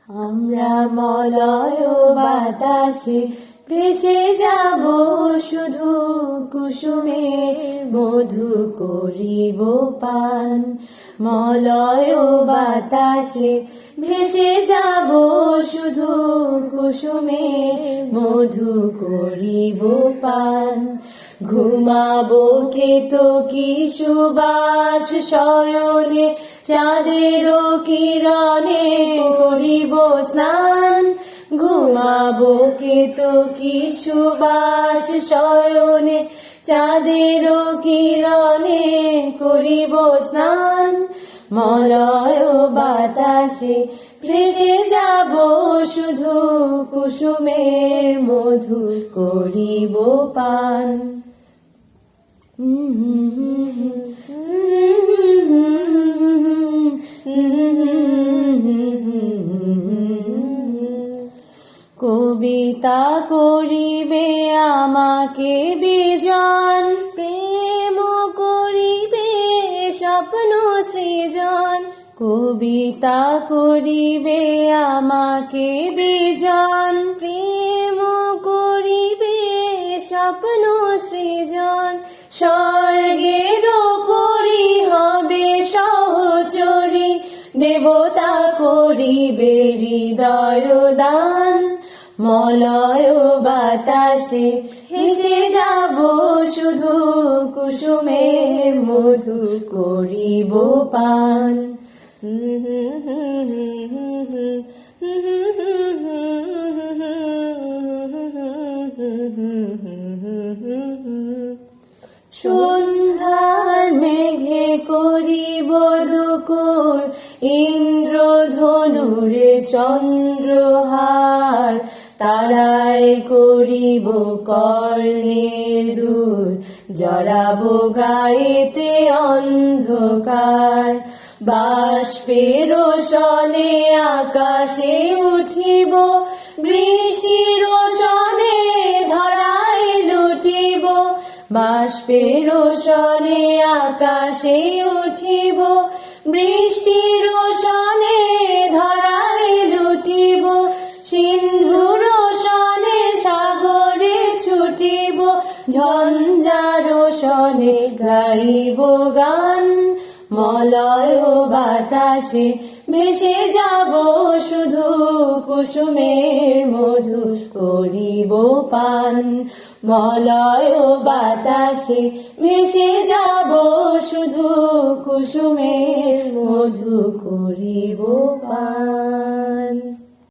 আমরা মলয় বাতাসে ভেসে যাব শুধু, কুসুমের মধু করিব পান। মলয় বাতাসে ভেসে যাব শুধু, কুসুমের মধু করিব পান। ঘুমাবো কেতকী সুবাস শয়নে, চাঁদেরও কিরণে করিব স্নান। ঘুমাবো কেতকী সুবাস শয়নে, চাঁদেরও কিরণে করিব স্নান। মলয় বাতাসে ভেসে যাব শুধু, কুসুমের মধু করিব পান। কবিতা করিবে আমাকে বিজন, প্রেম করিবে স্বপ্ন সৃজন। কবিতা করিবে আমাকে বিজন, প্রেম করিবে স্বপ্ন সৃজন। স্বর্গের পরি হবে সহচরী, দেবতা করিবে হৃদয় দান। মলয় বাতাসে হেসে যাব শুধু, কুসুমের মধু করিব পান। সন্ধ্যার মেঘে করিব দুকুল, ইন্দ্রধনুরে চন্দ্রহার। তারায় করিব কর্ণের দুল, জড়াবো গায়েতে অন্ধকার। বাষ্পের সনে আকাশে উঠিব, বৃষ্টির সনে ধরায় লুটিব। বাষ্পের সনে আকাশে উঠিব, বৃষ্টির সনে ধরায় লুটিব। সিন্ধুর সনে সাগরে ছুটিব, ঝঞ্ঝার সনে গাইব গান। মলয় বাতাসে ভেসে যাব শুধু, কুসুমের মধু করিব পান। মলয় বাতাসে ভেসে যাব শুধু, কুসুমের মধু করিব পান।